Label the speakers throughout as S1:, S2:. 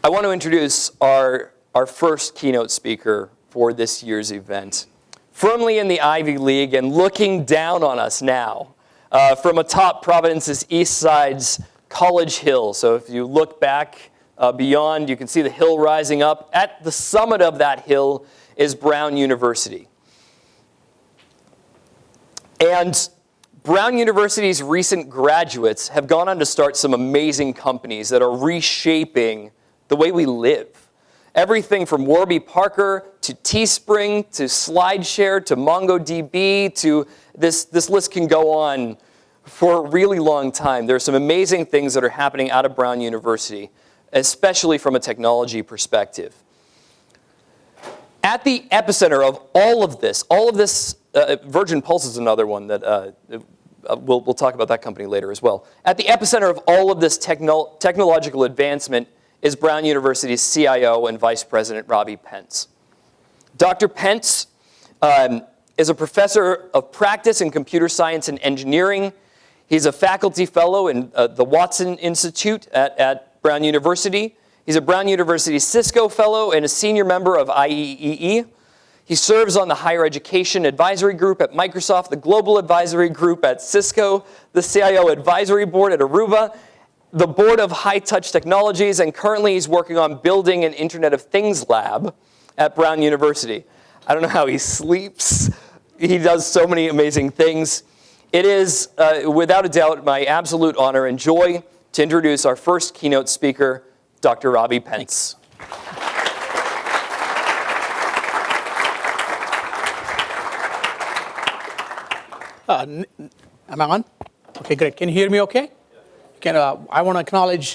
S1: I want to introduce our first keynote speaker for this year's event. Firmly in the Ivy League and looking down on us now from atop Providence's East Side's College Hill. So if you look back beyond, you can see the hill rising up. At the summit of that hill is Brown University. And Brown University's recent graduates have gone on to start some amazing companies that are reshaping the way we live. Everything from Warby Parker to Teespring to SlideShare to MongoDB to this list can go on for a really long time. There are some amazing things that are happening out of Brown University, especially from a technology perspective. At the epicenter of all of this, Virgin Pulse is another one that we'll talk about that company later as well. At the epicenter of all of this technological advancement is Brown University's CIO and Vice President Ravi Pendse. Dr. Pendse is a professor of practice in computer science and engineering. He's a faculty fellow in the Watson Institute at Brown University. He's a Brown University Cisco fellow and a senior member of IEEE. He serves on the Higher Education Advisory Group at Microsoft, the Global Advisory Group at Cisco, the CIO Advisory Board at Aruba, the Board of High Touch Technologies, and currently he's working on building an Internet of Things lab at Brown University. I don't know how he sleeps. He does so many amazing things. It is, without a doubt, my absolute honor and joy to introduce our first keynote speaker, Dr. Ravi Pendse.
S2: Am I on? Okay, great. Can you hear me okay? I want to acknowledge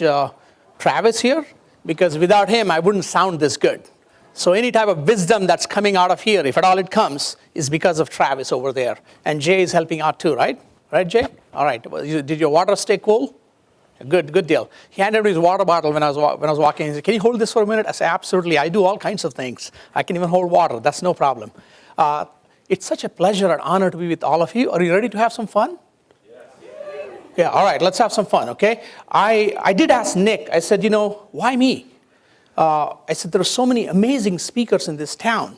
S2: Travis here, because without him, I wouldn't sound this good. So any type of wisdom that's coming out of here, if at all it comes, is because of Travis over there. And Jay is helping out too, right? Right, Jay? All right. Did your water stay cool? Good deal. He handed me his water bottle when I was walking. He said, "Can you hold this for a minute?" I said, "Absolutely. I do all kinds of things. I can even hold water. That's no problem." It's such a pleasure and honor to be with all of you. Are you ready to have some fun? Yeah, all right, let's have some fun, okay? I did ask Nick, I said, why me? I said, there are so many amazing speakers in this town.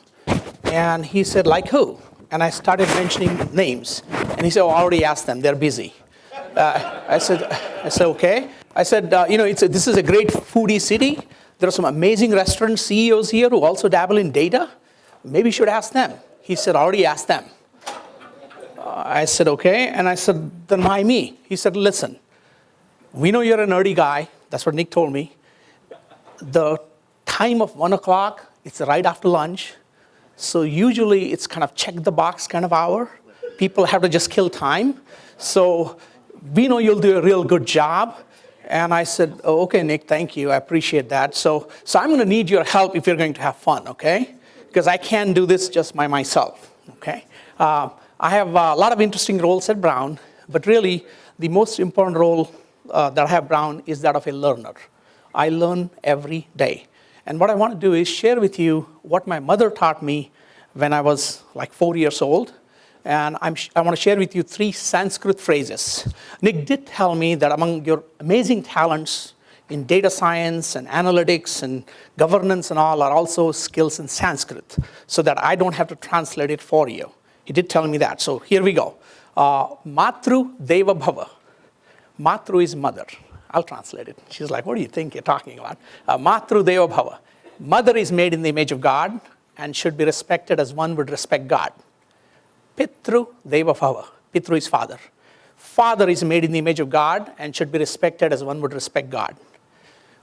S2: And he said, like who? And I started mentioning names. And he said, I already asked them, they're busy. I said, okay. I said, this is a great foodie city. There are some amazing restaurant CEOs here who also dabble in data. Maybe you should ask them. He said, I already asked them. I said, okay. And I said, then why me? He said, listen, we know you're a nerdy guy. That's what Nick told me. The time of 1 o'clock, it's right after lunch. So usually it's kind of check the box kind of hour. People have to just kill time. So we know you'll do a real good job. And I said, oh, okay, Nick, thank you. I appreciate that. So I'm going to need your help if you're going to have fun, okay? Because I can't do this just by myself, okay? I have a lot of interesting roles at Brown, but really the most important role that I have at Brown is that of a learner. I learn every day. And what I want to do is share with you what my mother taught me when I was like 4 years old. And I want to share with you 3 Sanskrit phrases. Nick did tell me that among your amazing talents in data science and analytics and governance and all are also skills in Sanskrit, so that I don't have to translate it for you. He did tell me that. So here we go. Matru Deva Bhava. Matru is mother. I'll translate it. She's like, what do you think you're talking about? Matru Deva Bhava. Mother is made in the image of God and should be respected as one would respect God. Pitru Deva Bhava. Pitru is father. Father is made in the image of God and should be respected as one would respect God.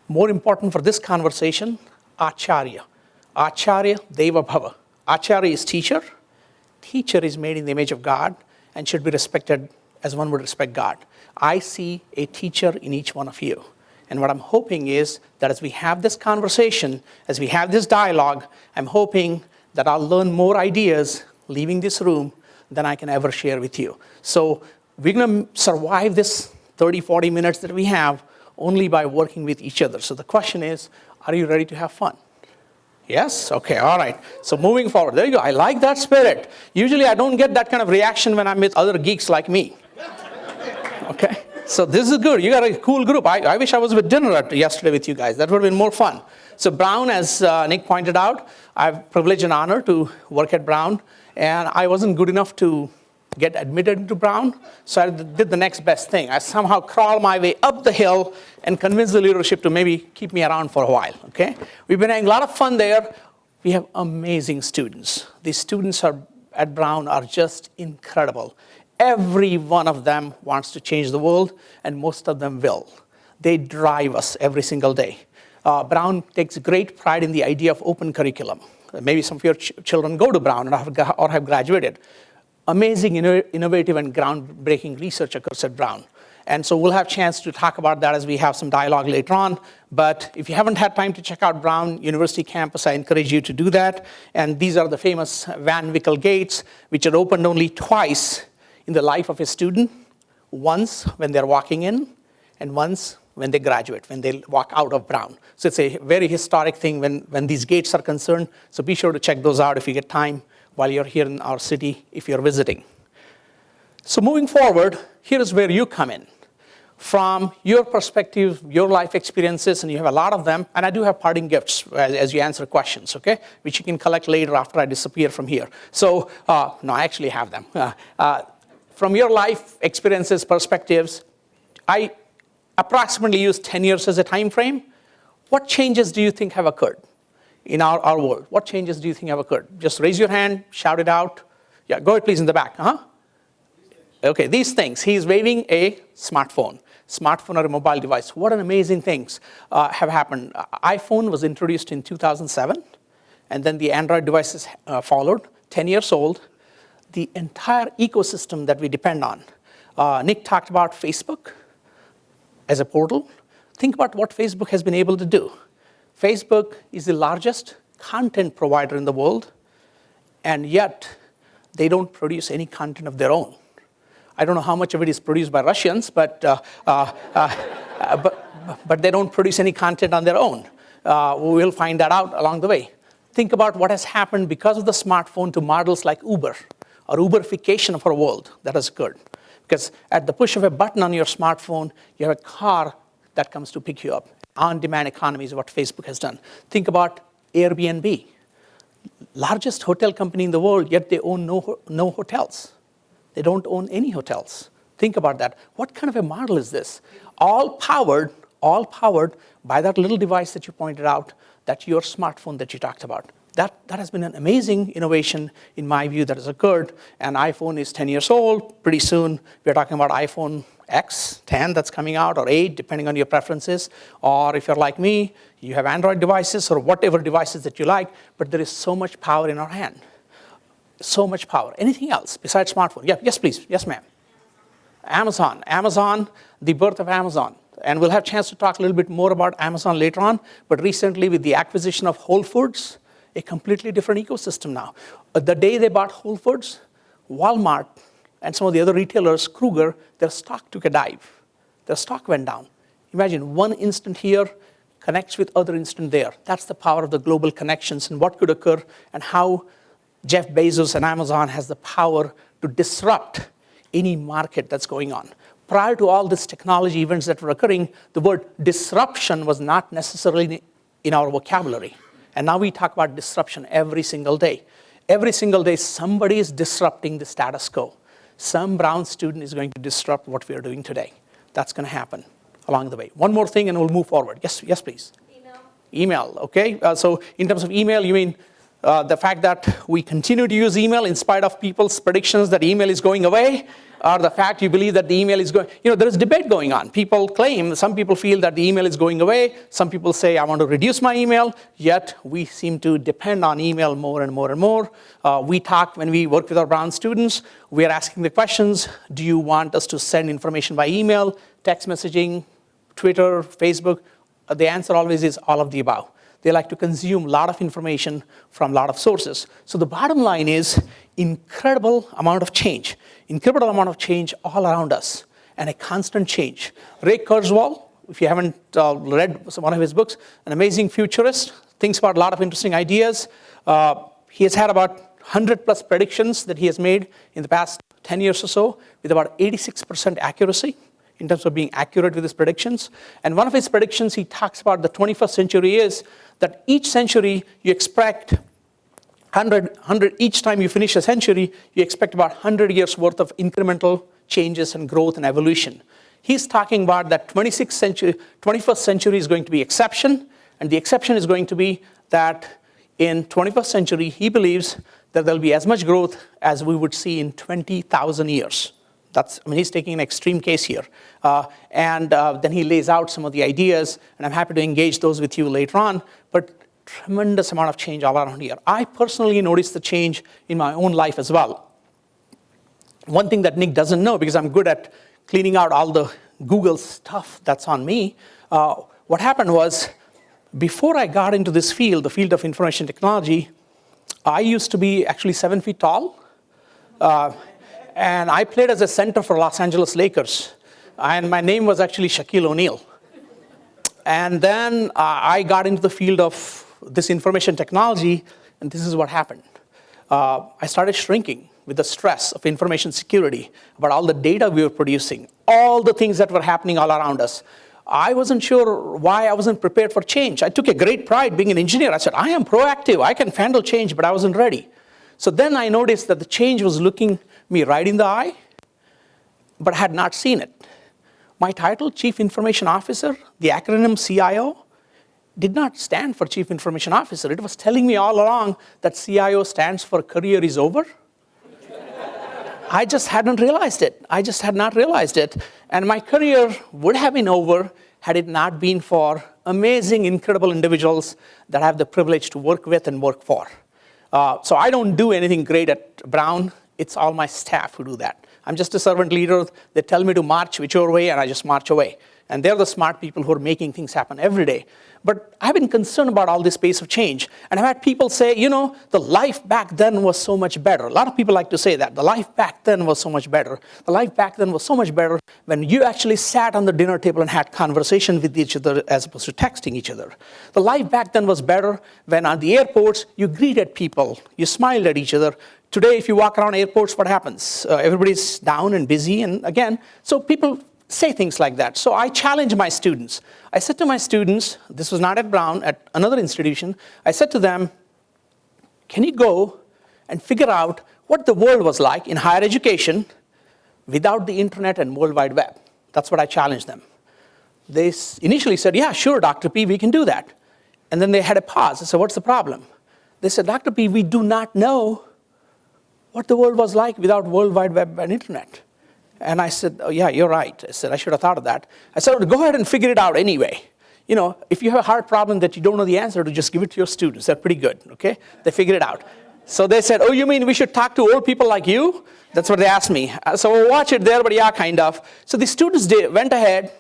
S2: More important for this conversation, Acharya. Acharya Deva Bhava. Acharya is teacher. Teacher is made in the image of God and should be respected as one would respect God. I see a teacher in each one of you. And what I'm hoping is that as we have this conversation, as we have this dialogue, I'm hoping that I'll learn more ideas leaving this room than I can ever share with you. So we're going to survive this 30, 40 minutes that we have only by working with each other. So the question is, are you ready to have fun? Yes? Okay, all right. So moving forward, there you go. I like that spirit. Usually I don't get that kind of reaction when I'm with other geeks like me. Okay? So this is good. You got a cool group. I wish I was with dinner yesterday with you guys. That would have been more fun. So Brown, as Nick pointed out, I have privilege and honor to work at Brown. And I wasn't good enough to get admitted into Brown, so I did the next best thing. I somehow crawled my way up the hill and convinced the leadership to maybe keep me around for a while, okay? We've been having a lot of fun there. We have amazing students. These students at Brown are just incredible. Every one of them wants to change the world, and most of them will. They drive us every single day. Brown takes great pride in the idea of open curriculum. Maybe some of your children go to Brown or have graduated. Amazing, innovative, and groundbreaking research occurs at Brown. And so we'll have a chance to talk about that as we have some dialogue later on. But if you haven't had time to check out Brown University campus, I encourage you to do that. And these are the famous Van Wickle gates, which are opened only twice in the life of a student. Once when they're walking in, and once when they graduate, when they walk out of Brown. So it's a very historic thing when these gates are concerned. So be sure to check those out if you get time while you're here in our city, if you're visiting. So moving forward, here is where you come in. From your perspective, your life experiences, and you have a lot of them, and I do have parting gifts as you answer questions, okay? Which you can collect later after I disappear from here. So, no, I actually have them. From your life experiences, perspectives, I approximately use 10 years as a time frame. What changes do you think have occurred in our world? What changes do you think have occurred? Just raise your hand, shout it out. Yeah, go ahead, please, in the back. Okay, these things. He's waving a smartphone or a mobile device. What an amazing things have happened. iPhone was introduced in 2007, and then the Android devices followed, 10 years old. The entire ecosystem that we depend on. Nick talked about Facebook as a portal. Think about what Facebook has been able to do. Facebook is the largest content provider in the world, and yet they don't produce any content of their own. I don't know how much of it is produced by Russians, but they don't produce any content on their own. We'll find that out along the way. Think about what has happened because of the smartphone to models like Uber, or Uberification of our world that has occurred. Because at the push of a button on your smartphone, you have a car that comes to pick you up. On-demand economy is what Facebook has done. Think about Airbnb. Largest hotel company in the world, yet they own no hotels. They don't own any hotels. Think about that. What kind of a model is this? All powered by that little device that you pointed out, that's your smartphone that you talked about. That has been an amazing innovation, in my view, that has occurred. And iPhone is 10 years old. Pretty soon, we're talking about iPhone X, 10 that's coming out, or 8, depending on your preferences. Or if you're like me, you have Android devices or whatever devices that you like, but there is so much power in our hand. So much power. Anything else besides smartphone? Yeah, yes, please. Yes, ma'am. Amazon, the birth of Amazon. And we'll have a chance to talk a little bit more about Amazon later on. But recently, with the acquisition of Whole Foods, a completely different ecosystem now. The day they bought Whole Foods, Walmart and some of the other retailers, Kroger, their stock took a dive. Their stock went down. Imagine one instant here connects with other instant there. That's the power of the global connections and what could occur and how Jeff Bezos and Amazon has the power to disrupt any market that's going on. Prior to all these technology events that were occurring, the word disruption was not necessarily in our vocabulary. And now we talk about disruption every single day. Every single day, somebody is disrupting the status quo. Some Brown student is going to disrupt what we are doing today. That's going to happen along the way. One more thing, and we'll move forward. Yes, please. Email, okay. So in terms of email, you mean the fact that we continue to use email in spite of people's predictions that email is going away, or the fact you believe that the email is going, there is debate going on. People claim, some people feel that the email is going away. Some people say, I want to reduce my email, yet we seem to depend on email more and more and more. We talk, when we work with our Brown students, we are asking the questions, do you want us to send information by email, text messaging, Twitter, Facebook? The answer always is all of the above. They like to consume a lot of information from a lot of sources. So the bottom line is incredible amount of change all around us, and a constant change. Ray Kurzweil, if you haven't read one of his books, an amazing futurist, thinks about a lot of interesting ideas. He has had about 100 plus predictions that he has made in the past 10 years or so with about 86% accuracy. in terms of being accurate with his predictions. And one of his predictions, he talks about the 21st century is that each century you expect 100, each time you finish a century, you expect about 100 years worth of incremental changes and growth and evolution. He's talking about that 21st century is going to be exception, and the exception is going to be that in 21st century, he believes that there'll be as much growth as we would see in 20,000 years. He's taking an extreme case here. Then he lays out some of the ideas, and I'm happy to engage those with you later on, but tremendous amount of change all around here. I personally noticed the change in my own life as well. One thing that Nick doesn't know, because I'm good at cleaning out all the Google stuff that's on me, what happened was, before I got into this field, the field of information technology, I used to be actually 7 feet tall. And I played as a center for Los Angeles Lakers. And my name was actually Shaquille O'Neal. And then I got into the field of this information technology, and this is what happened. I started shrinking with the stress of information security, about all the data we were producing, all the things that were happening all around us. I wasn't sure why I wasn't prepared for change. I took a great pride being an engineer. I said, I am proactive, I can handle change, but I wasn't ready. So then I noticed that the change was looking me right in the eye, but I had not seen it. My title, Chief Information Officer, the acronym CIO, did not stand for Chief Information Officer. It was telling me all along that CIO stands for career is over. I just hadn't realized it. I just had not realized it. And my career would have been over had it not been for amazing, incredible individuals that I have the privilege to work with and work for. So I don't do anything great at Brown. It's all my staff who do that. I'm just a servant leader. They tell me to march whichever way, and I just march away. And they're the smart people who are making things happen every day. But I've been concerned about all this pace of change. And I've had people say, the life back then was so much better. A lot of people like to say that. The life back then was so much better. The life back then was so much better when you actually sat on the dinner table and had conversation with each other as opposed to texting each other. The life back then was better when on the airports, you greeted people. You smiled at each other. Today, if you walk around airports, what happens? Everybody's down and busy. And again, so people say things like that. So I challenge my students. I said to my students, this was not at Brown, at another institution, I said to them, can you go and figure out what the world was like in higher education without the internet and World Wide Web? That's what I challenged them. They initially said, yeah, sure, Dr. P, we can do that. And then they had a pause. I said, what's the problem? They said, Dr. P, we do not know what the world was like without World Wide Web and internet. And I said, oh, yeah, you're right. I said, I should have thought of that. I said, go ahead and figure it out anyway. If you have a hard problem that you don't know the answer to, just give it to your students. They're pretty good, okay? They figured it out. So they said, oh, you mean we should talk to old people like you? That's what they asked me. So we'll watch it there, but yeah, kind of. So the students went ahead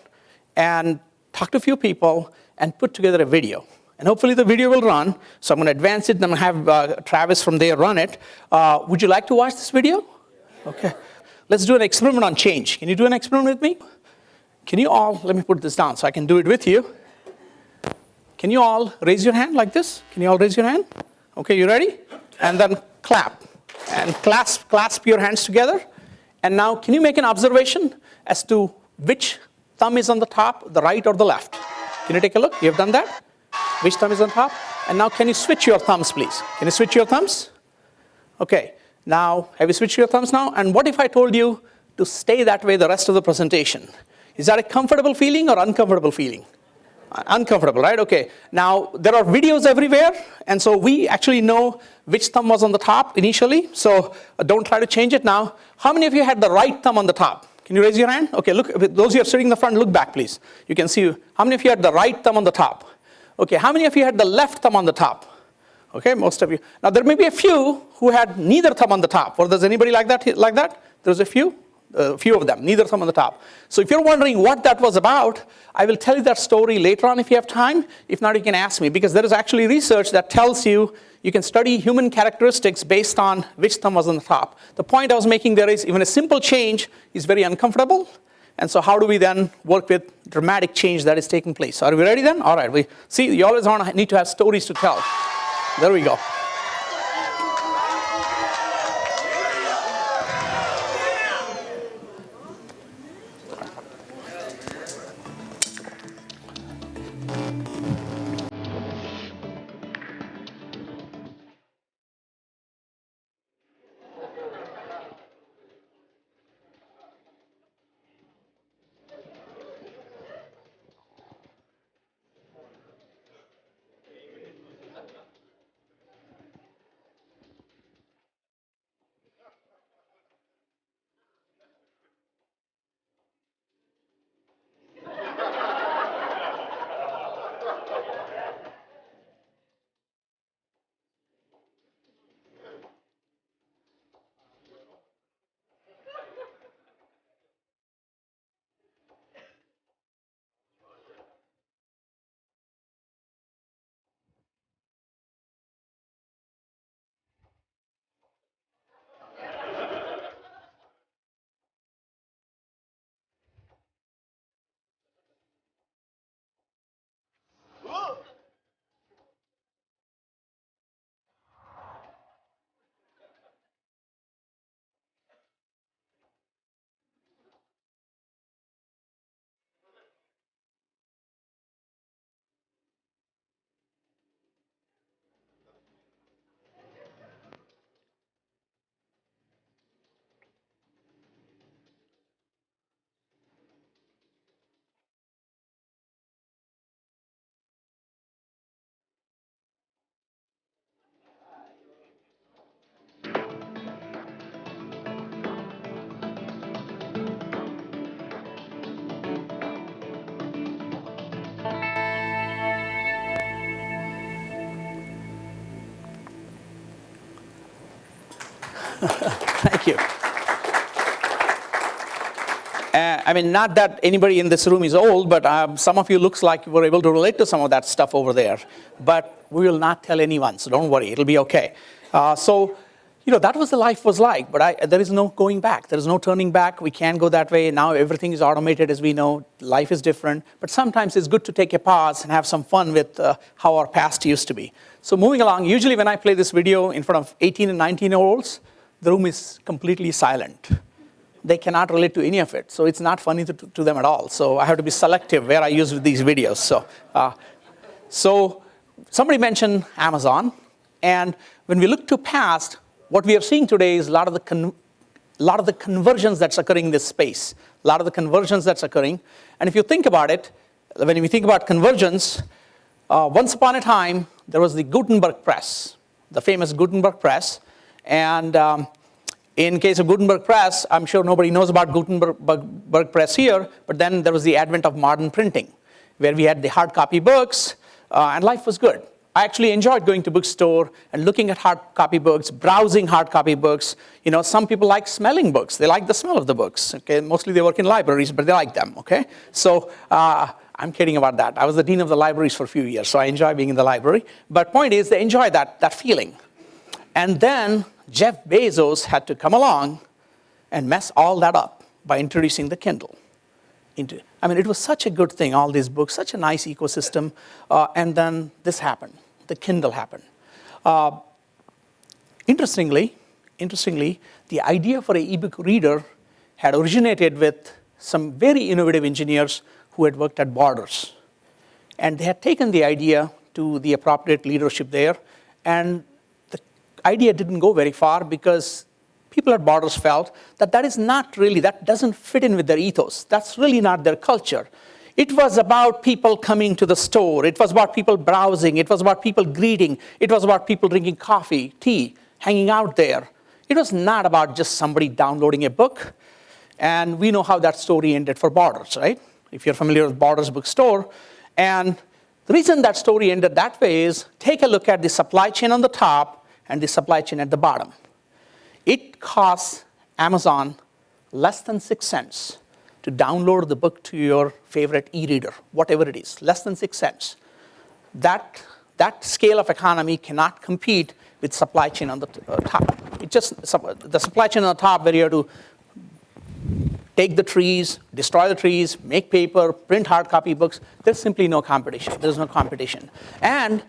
S2: and talked to a few people and put together a video. And hopefully the video will run. So I'm going to advance it, and I'm going to have Travis from there run it. Would you like to watch this video? Okay. Let's do an experiment on change. Can you do an experiment with me? Can you all, let me put this down so I can do it with you. Can you all raise your hand like this? Can you all raise your hand? Okay, you ready? And then clap. And clasp your hands together. And now, can you make an observation as to which thumb is on the top, the right or the left? Can you take a look? You have done that? Which thumb is on top? And now, can you switch your thumbs, please? Can you switch your thumbs? Okay. Now, have you switched your thumbs now? And what if I told you to stay that way the rest of the presentation? Is that a comfortable feeling or uncomfortable feeling? Uncomfortable, right? Okay. Now, there are videos everywhere, and so we actually know which thumb was on the top initially, so don't try to change it now. How many of you had the right thumb on the top? Can you raise your hand? Okay, look, those who are sitting in the front, look back, please. You can see, how many of you had the right thumb on the top? Okay, how many of you had the left thumb on the top? Okay, most of you. Now, there may be a few who had neither thumb on the top. Or does anybody like that? There's a few of them, neither thumb on the top. So if you're wondering what that was about, I will tell you that story later on if you have time. If not, you can ask me, because there is actually research that tells you can study human characteristics based on which thumb was on the top. The point I was making there is even a simple change is very uncomfortable. And so how do we then work with dramatic change that is taking place? Are we ready then? All right. You always need to have stories to tell. There we go. Thank you. I mean, not that anybody in this room is old, but some of you looks like you were able to relate to some of that stuff over there. But we will not tell anyone, so don't worry, it'll be okay. That was the life was like, but there is no going back. There is no turning back. We can't go that way. Now everything is automated, as we know. Life is different. But sometimes it's good to take a pause and have some fun with how our past used to be. So moving along, usually when I play this video in front of 18 and 19-year-olds, the room is completely silent. They cannot relate to any of it. So it's not funny to them at all. So I have to be selective where I use these videos. So somebody mentioned Amazon. And when we look to past, what we are seeing today is a lot of the conversions that's occurring in this space. A lot of the conversions that's occurring. And if you think about it, when we think about convergence, once upon a time, there was the Gutenberg press, the famous Gutenberg press. And in case of Gutenberg press, I'm sure nobody knows about Gutenberg press here, but then there was the advent of modern printing, where we had the hard copy books, and life was good. I actually enjoyed going to bookstore and looking at hard copy books, browsing hard copy books. Some people like smelling books. They like the smell of the books. Okay, mostly they work in libraries, but they like them. Okay, so I'm kidding about that. I was the dean of the libraries for a few years, so I enjoy being in the library. But point is, they enjoy that feeling. And then Jeff Bezos had to come along and mess all that up by introducing the Kindle. It was such a good thing, all these books, such a nice ecosystem, and then this happened. The Kindle happened. Interestingly, the idea for an ebook reader had originated with some very innovative engineers who had worked at Borders. And they had taken the idea to the appropriate leadership there, and the idea didn't go very far because people at Borders felt that that doesn't fit in with their ethos. That's really not their culture. It was about people coming to the store. It was about people browsing. It was about people greeting. It was about people drinking coffee, tea, hanging out there. It was not about just somebody downloading a book. And we know how that story ended for Borders, right? If you're familiar with Borders bookstore. And the reason that story ended that way is take a look at the supply chain on the top and the supply chain at the bottom. It costs Amazon less than 6 cents to download the book to your favorite e-reader, whatever it is, less than 6 cents. That scale of economy cannot compete with supply chain on the top. The supply chain on the top, where you have to take the trees, destroy the trees, make paper, print hard copy books, there's simply no competition. There's no competition. And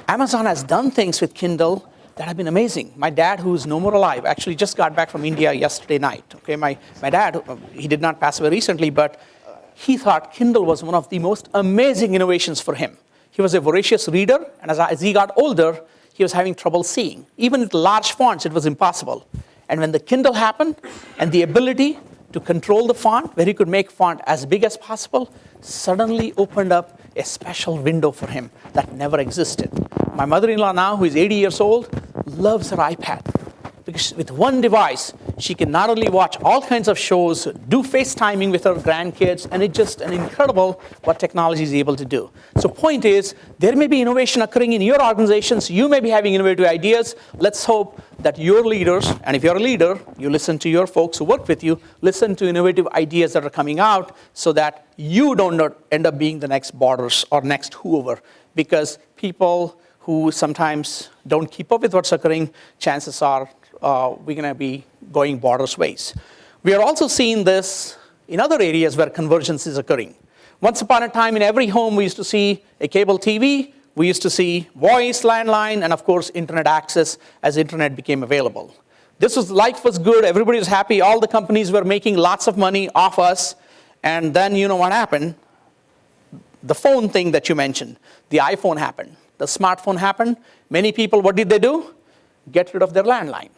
S2: Amazon has done things with Kindle that have been amazing. My dad, who's no more alive, actually just got back from India yesterday night. Okay, my dad, he did not pass away recently, but he thought Kindle was one of the most amazing innovations for him. He was a voracious reader, and as he got older, he was having trouble seeing. Even with large fonts, it was impossible. And when the Kindle happened, and the ability to control the font, where he could make font as big as possible, suddenly opened up a special window for him that never existed. My mother-in-law now, who is 80 years old, loves her iPad. Because with one device, she can not only watch all kinds of shows, do FaceTiming with her grandkids, and it's just an incredible what technology is able to do. So point is, there may be innovation occurring in your organizations. You may be having innovative ideas. Let's hope that your leaders, and if you're a leader, you listen to your folks who work with you, listen to innovative ideas that are coming out so that you don't end up being the next Borders or next whoever. Because people who sometimes don't keep up with what's occurring, chances are we're going to be going Borders ways. We are also seeing this in other areas where convergence is occurring. Once upon a time, in every home, we used to see a cable TV. We used to see voice, landline, and of course, internet access as internet became available. Life was good. Everybody was happy. All the companies were making lots of money off us. And then you know what happened? The phone thing that you mentioned, the iPhone happened. The smartphone happened. Many people, what did they do? Get rid of their landline.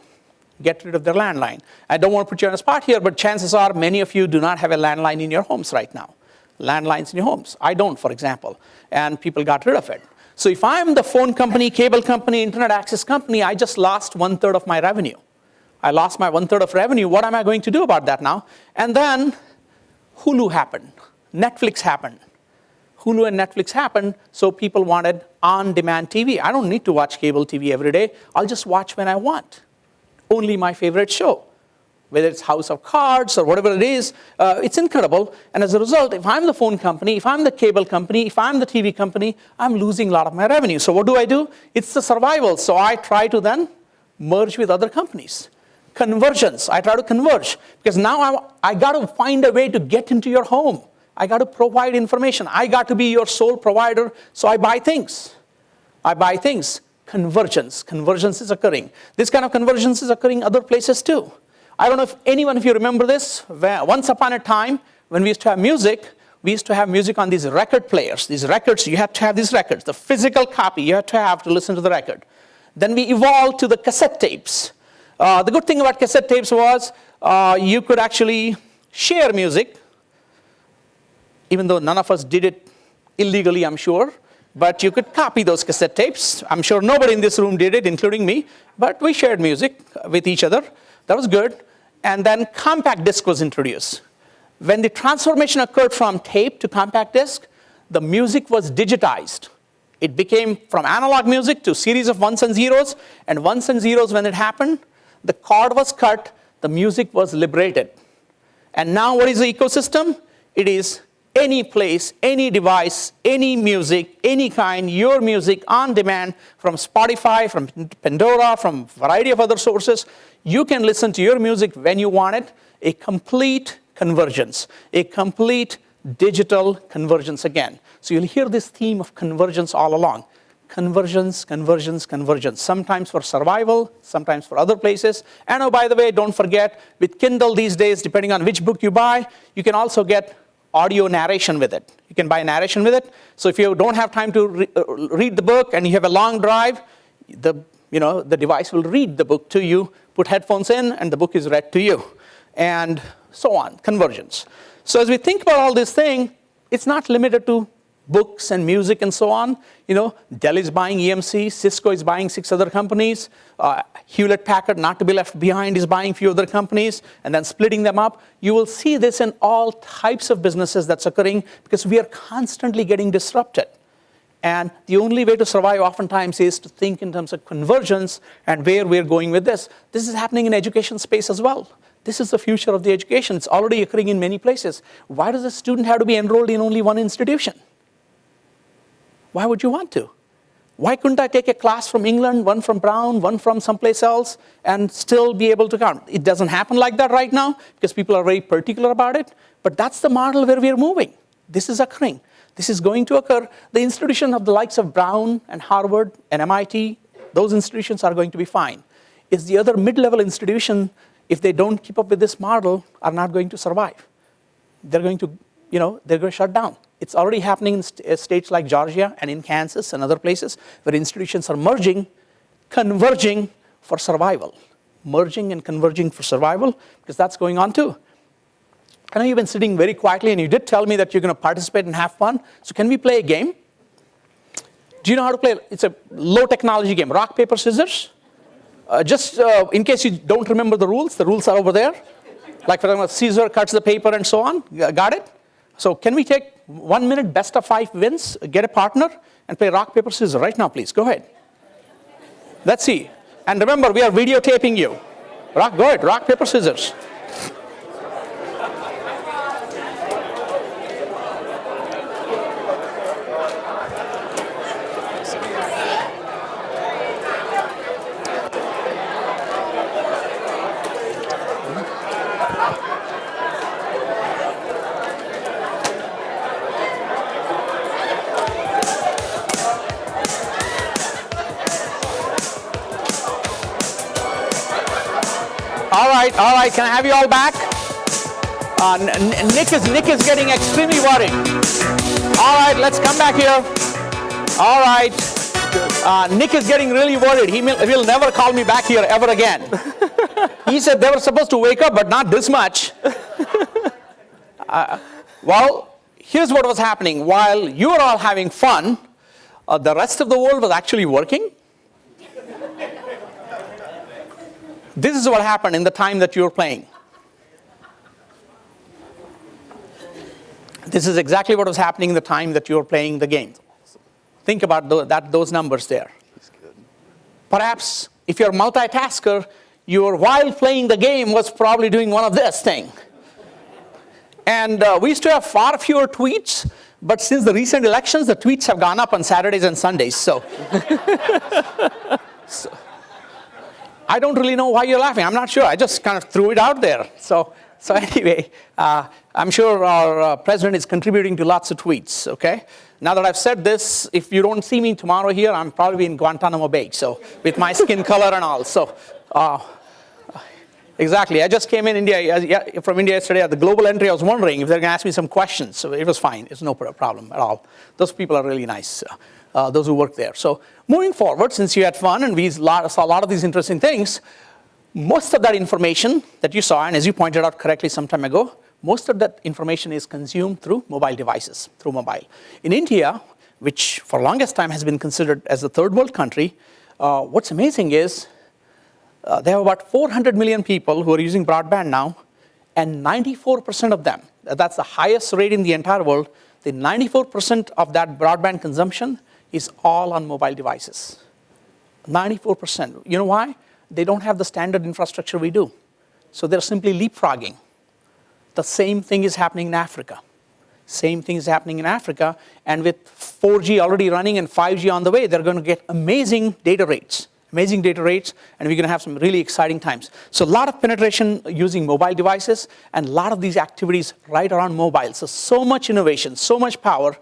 S2: Get rid of their landline. I don't want to put you on a spot here, but chances are many of you do not have a landline in your homes right now. Landlines in your homes. I don't, for example. And people got rid of it. So if I'm the phone company, cable company, internet access company, I just lost 1/3 of my revenue. I lost my 1/3 of revenue. What am I going to do about that now? And then Hulu happened. Netflix happened. Hulu and Netflix happened, so people wanted on-demand TV. I don't need to watch cable TV every day. I'll just watch when I want. only my favorite show. Whether it's House of Cards or whatever it is, it's incredible. And as a result, if I'm the phone company, if I'm the cable company, if I'm the TV company, I'm losing a lot of my revenue. So what do? It's the survival. So I try to then merge with other companies. Convergence, I try to converge. Because now I got to find a way to get into your home. I got to provide information. I got to be your sole provider, so I buy things. Convergence. Convergence is occurring. This kind of convergence is occurring other places too. I don't know if anyone of you remember this. Once upon a time, when we used to have music on these record players. These records, you had to have these records. The physical copy you had to have to listen to the record. Then we evolved to the cassette tapes. The good thing about cassette tapes was you could actually share music, even though none of us did it illegally, I'm sure. But you could copy those cassette tapes. I'm sure nobody in this room did it, including me. But we shared music with each other. That was good. And then compact disc was introduced. When the transformation occurred from tape to compact disc, the music was digitized. It became from analog music to series of ones and zeros. And ones and zeros, when it happened, the cord was cut, the music was liberated. And now what is the ecosystem? It is any place, any device, any music, any kind, your music on demand from Spotify, from Pandora, from a variety of other sources. You can listen to your music when you want it. A complete convergence, a complete digital convergence again. So you'll hear this theme of convergence all along. Convergence, convergence, convergence. Sometimes for survival, sometimes for other places. And oh, by the way, don't forget, with Kindle these days, depending on which book you buy, you can also get audio narration with it. You can buy narration with it. So if you don't have time to read the book and you have a long drive, the device will read the book to you, put headphones in, and the book is read to you. And so on, convergence. So as we think about all this thing, it's not limited to books and music and so on. Dell is buying EMC, Cisco is buying 6 other companies, Hewlett-Packard, not to be left behind, is buying a few other companies, and then splitting them up. You will see this in all types of businesses that's occurring because we are constantly getting disrupted. And the only way to survive oftentimes is to think in terms of convergence and where we're going with this. This is happening in education space as well. This is the future of the education. It's already occurring in many places. Why does a student have to be enrolled in only one institution? Why would you want to? Why couldn't I take a class from England, one from Brown, one from someplace else, and still be able to count? It doesn't happen like that right now because people are very particular about it. But that's the model where we're moving. This is occurring. This is going to occur. The institution of the likes of Brown and Harvard and MIT, those institutions are going to be fine. It's the other mid-level institution, if they don't keep up with this model, are not going to survive. They're going to shut down. It's already happening in states like Georgia and in Kansas and other places where institutions are merging, converging for survival. Merging and converging for survival, because that's going on too. I know you've been sitting very quietly and you did tell me that you're going to participate and have fun. So can we play a game? Do you know how to play? It's a low technology game. Rock, paper, scissors. Just in case you don't remember the rules are over there. Like for example, Caesar cuts the paper and so on. Got it? So can we take 1 minute, best of 5 wins, get a partner, and play rock, paper, scissors right now, please? Go ahead. Let's see. And remember, we are videotaping you. Go ahead, rock, paper, scissors. All right, can I have you all back? Nick is getting extremely worried. All right, let's come back here. All right. Nick is getting really worried. He'll never call me back here ever again. He said they were supposed to wake up, but not this much. Well, here's what was happening. While you were all having fun, the rest of the world was actually working. This is what happened in the time that you were playing. This is exactly what was happening in the time that you were playing the game. Think about those numbers there. Perhaps if you're a multitasker, your while playing the game was probably doing one of this thing. And we used to have far fewer tweets, but since the recent elections, the tweets have gone up on Saturdays and Sundays. So I don't really know why you're laughing. I'm not sure. I just kind of threw it out there. So anyway, I'm sure our president is contributing to lots of tweets, okay? Now that I've said this, if you don't see me tomorrow here, I'm probably in Guantanamo Bay, so with my skin color and all. So exactly. I just came in from India yesterday at the global entry. I was wondering if they're going to ask me some questions. So it was fine. It's no problem at all. Those people are really nice, those who work there. So moving forward, since you had fun and we saw a lot of these interesting things, most of that information that you saw, and as you pointed out correctly some time ago, most of that information is consumed through mobile devices, through mobile. In India, which for longest time has been considered as a third world country, what's amazing is there are about 400 million people who are using broadband now, and 94% of them, that's the highest rate in the entire world, the 94% of that broadband consumption is all on mobile devices. 94%. You know why? They don't have the standard infrastructure we do. So they're simply leapfrogging. The same thing is happening in Africa. Same thing is happening in Africa. And with 4G already running and 5G on the way, they're going to get amazing data rates. And we're going to have some really exciting times. So a lot of penetration using mobile devices, and a lot of these activities right around mobile. So much innovation, so much power.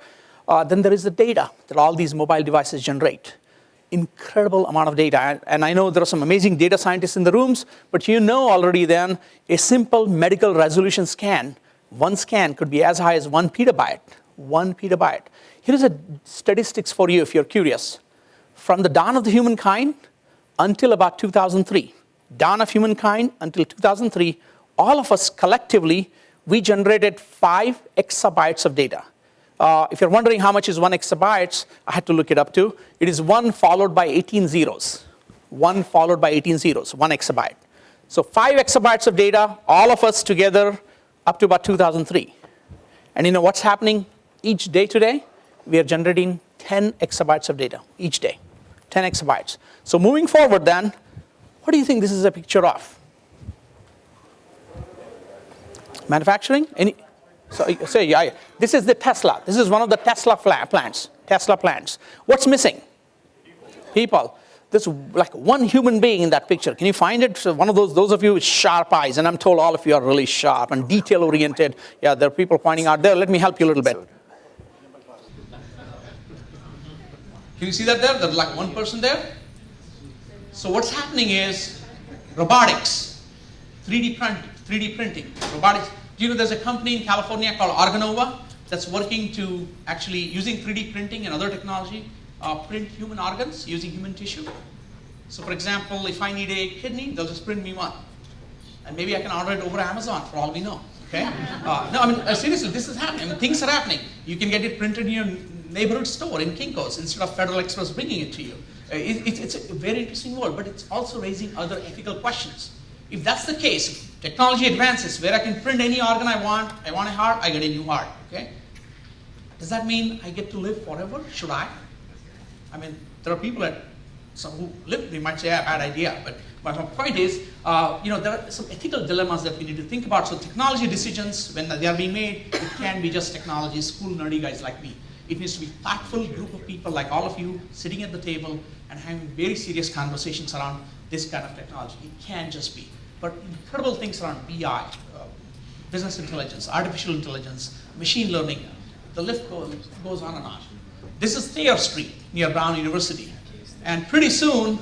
S2: Then there is the data that all these mobile devices generate. Incredible amount of data. And I know there are some amazing data scientists in the rooms, but you know already then, a simple medical resolution scan, one scan could be as high as 1 petabyte. 1 petabyte. Here's a statistics for you if you're curious. From the dawn of the humankind until about 2003, dawn of humankind until 2003, all of us collectively, we generated 5 exabytes of data. If you're wondering how much is 1 exabyte, I had to look it up too. It is 1 followed by 18 zeros. 1 followed by 18 zeros, 1 exabyte. So 5 exabytes of data, all of us together, up to about 2003. And you know what's happening each day today? We are generating 10 exabytes of data each day. 10 exabytes. So moving forward then, what do you think this is a picture of? Manufacturing? Yeah. This is the Tesla. This is one of the Tesla plants. What's missing? People. There's like one human being in that picture. Can you find it? So one of those of you with sharp eyes, and I'm told all of you are really sharp and detail-oriented. Yeah, there are people pointing out there. Let me help you a little bit. Can you see that there? There's like one person there. So what's happening is robotics, 3D printing, robotics. Do you know there's a company in California called Organova that's working to actually, using 3D printing and other technology, print human organs using human tissue. So for example, if I need a kidney, they'll just print me one. And maybe I can order it over Amazon for all we know, okay? No, I mean, seriously, this is happening. I mean, things are happening. You can get it printed in your neighborhood store in Kinko's instead of Federal Express bringing it to you. It's a very interesting world, but it's also raising other ethical questions. If that's the case, if technology advances where I can print any organ I want a heart, I get a new heart, okay? Does that mean I get to live forever? Should I? I mean, there are people who live, they might say, yeah, bad idea, but my point is, there are some ethical dilemmas that we need to think about. So technology decisions, when they are being made, it can't be just technology, school nerdy guys like me. It needs to be a thoughtful group of people like all of you sitting at the table and having very serious conversations around this kind of technology. It can't just be. But incredible things around BI, business intelligence, artificial intelligence, machine learning, the list goes on and on. This is Thayer Street near Brown University. And pretty soon,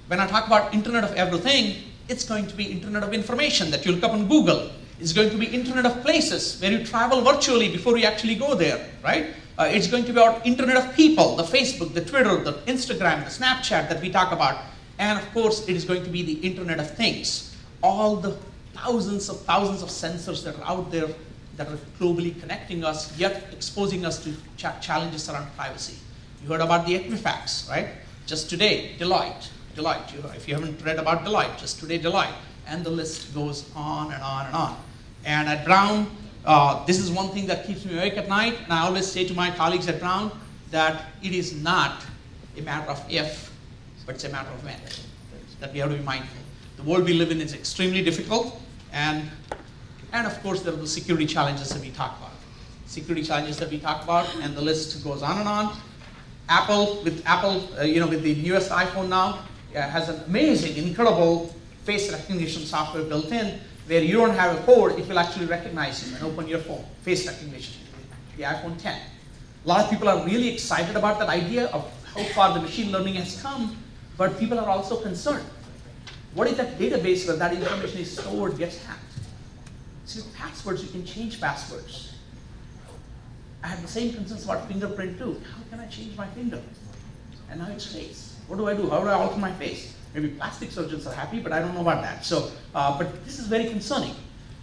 S2: when I talk about Internet of Everything, it's going to be Internet of Information that you look up on Google. It's going to be Internet of Places, where you travel virtually before you actually go there, right? It's going to be about Internet of People, the Facebook, the Twitter, the Instagram, the Snapchat that we talk about. And of course, it is going to be the Internet of Things. All the thousands of sensors that are out there that are globally connecting us, yet exposing us to challenges around privacy. You heard about the Equifax, right? Just today, Deloitte. If you haven't read about Deloitte, just today, Deloitte. And the list goes on and on and on. And at Brown, this is one thing that keeps me awake at night. And I always say to my colleagues at Brown that it is not a matter of if, but it's a matter of when, that we have to be mindful. The world we live in is extremely difficult, and of course there are the security challenges that we talk about. And the list goes on and on. Apple, with the newest iPhone now, has an amazing, incredible face recognition software built in, where you don't have a code, it will actually recognize you and open your phone. Face recognition, the iPhone 10. A lot of people are really excited about that idea of how far the machine learning has come, but people are also concerned. What if that database where that information is stored gets hacked? See, with passwords, you can change passwords. I had the same concerns about fingerprint too. How can I change my finger? And now it's face. What do I do? How do I alter my face? Maybe plastic surgeons are happy, but I don't know about that. So, but this is very concerning.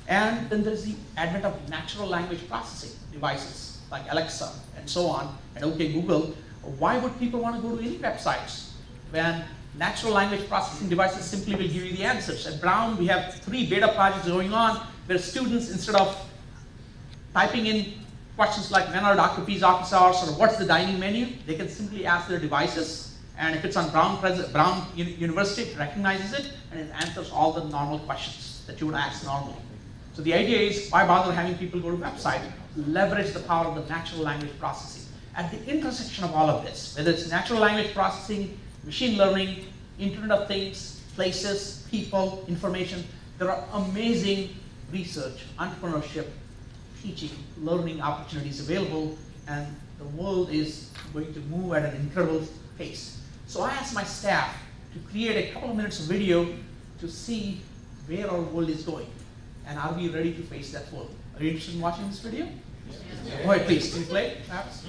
S2: And then there's the advent of natural language processing devices like Alexa and so on, and OK Google. Why would people want to go to any websites when natural language processing devices simply will give you the answers? At Brown, we have 3 beta projects going on where students, instead of typing in questions like when are Dr. P's office hours or what's the dining menu, they can simply ask their Devices, and if it's on Brown University, it recognizes it and it answers all the normal questions that you would ask normally. So the idea is, why bother having people go to website? Leverage the power of the natural language processing. At the intersection of all of this, whether it's natural language processing, machine learning, Internet of Things, places, people, information, there are amazing research, entrepreneurship, teaching, learning opportunities available, and the world is going to move at an incredible pace. So I asked my staff to create a couple of minutes of video to see where our world is going, and are we ready to face that world? Are you interested in watching this video? Yes. Go ahead, please. Can you play it, perhaps?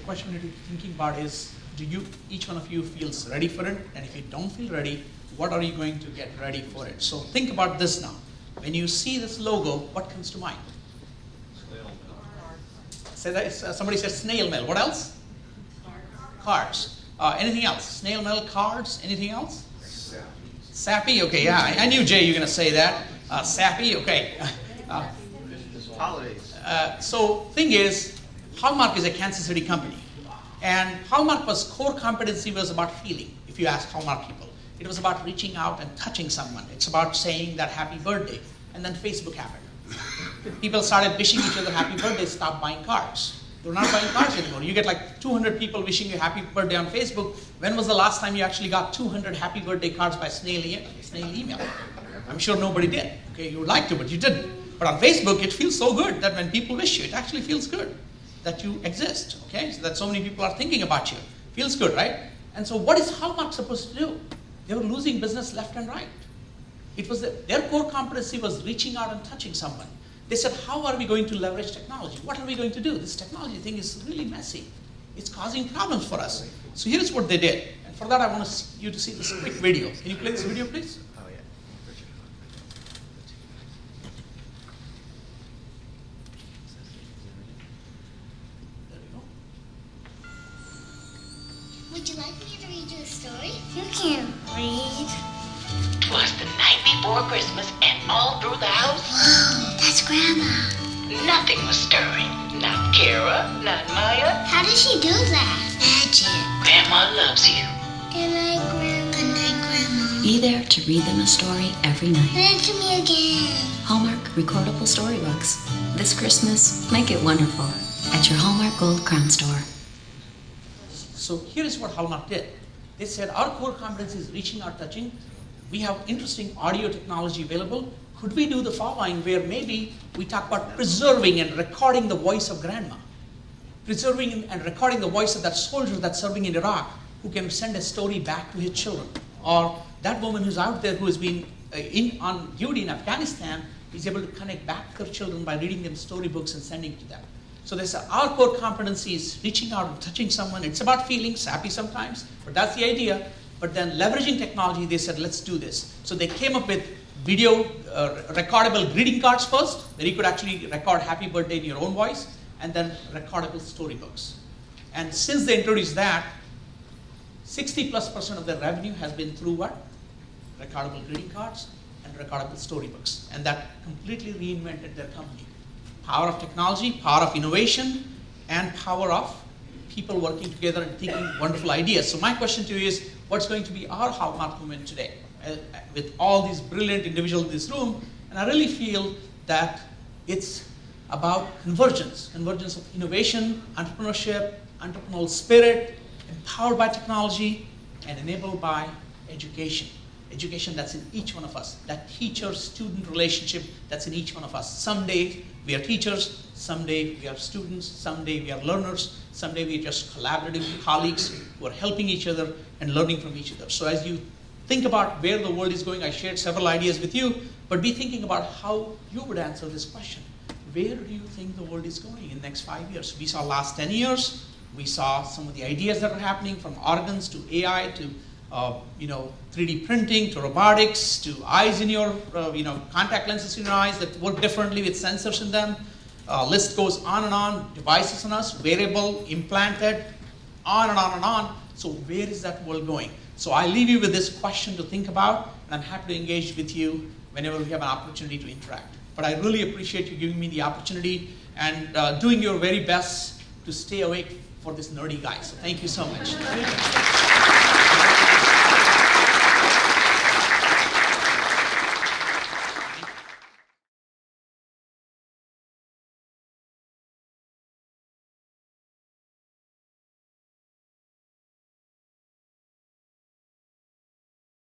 S2: question that you're thinking about is, each one of you feels ready for it? And if you don't feel ready, what are you going to get ready for it? So think about this now. When you see this logo, what comes to mind?
S3: Snail mail.
S2: Say that, somebody said snail mail. What else? Cards. Anything else? Snail mail, cards, anything else? Sappy, okay, yeah. I knew, Jay, you were going to say that. Sappy, okay.
S3: Holidays.
S2: So thing is, Hallmark is a Kansas City company. And Hallmark's core competency was about feeling, if you ask Hallmark people. It was about reaching out and touching someone. It's about saying that happy birthday. And then Facebook happened. People started wishing each other happy birthday, stopped buying cards. They're not buying cards anymore. You get like 200 people wishing you happy birthday on Facebook. When was the last time you actually got 200 happy birthday cards by snail email? I'm sure nobody did. Okay, you would like to, but you didn't. But on Facebook, it feels so good that when people wish you, it actually feels good that you exist. Okay, so that so many people are thinking about you. Feels good, right? And so what is Hallmark supposed to do? They were losing business left and right. It was their core competency was reaching out and touching someone. They said, how are we going to leverage technology? What are we going to do? This technology thing is really messy. It's causing problems for us. So here's what they did. And for that, I want you to see this quick video. Can you play this video, please?
S4: Oh, yeah.
S2: There we go.
S5: Would you like me to read you a story? You can't read.
S6: 'Twas the night before Christmas, and all through the house,
S5: Whoa, that's Grandma.
S6: nothing was stirring. Not Kara, not Maya.
S5: How does she do that? Magic.
S6: Grandma loves you.
S5: Good night, Grandma. Good night, Grandma.
S7: Be there to read them a story every night.
S5: Read it to me again.
S7: Hallmark Recordable Storybooks. This Christmas, make it wonderful at your Hallmark Gold Crown store.
S2: So here's what Hallmark did. They said, our core competency is reaching out, touching. We have interesting audio technology available. Could we do the following where maybe we talk about preserving and recording the voice of Grandma? Preserving and recording the voice of that soldier that's serving in Iraq who can send a story back to his children. Or that woman who's out there who has been on duty in Afghanistan is able to connect back to her children by reading them storybooks and sending to them. So they said our core competency is reaching out and touching someone. It's about feeling sappy sometimes, but that's the idea. But then leveraging technology, they said, let's do this. So they came up with video recordable greeting cards first, where you could actually record happy birthday in your own voice, and then recordable storybooks. And since they introduced that, 60+% of their revenue has been through what? Recordable greeting cards and recordable storybooks. And that completely reinvented their company. Power of technology, power of innovation, and power of people working together and thinking wonderful ideas. So my question to you is, what's going to be our Hallmark moment today? With all these brilliant individuals in this room, and I really feel that it's about convergence of innovation, entrepreneurship, entrepreneurial spirit, empowered by technology, and enabled by education. Education that's in each one of us, that teacher-student relationship that's in each one of us. Someday we are teachers, someday we are students, someday we are learners, someday we are just collaborative colleagues who are helping each other and learning from each other. So as you think about where the world is going, I shared several ideas with you, but be thinking about how you would answer this question. Where do you think the world is going in the next 5 years? We saw last 10 years, we saw some of the ideas that are happening from organs to AI to 3D printing to robotics to eyes in your, contact lenses in your eyes that work differently with sensors in them. List goes on and on. Devices on us, wearable, implanted, on and on and on. So where is that world going? So I leave you with this question to think about, and I'm happy to engage with you whenever we have an opportunity to interact. But I really appreciate you giving me the opportunity and doing your very best to stay awake for this nerdy guy. So thank you so much.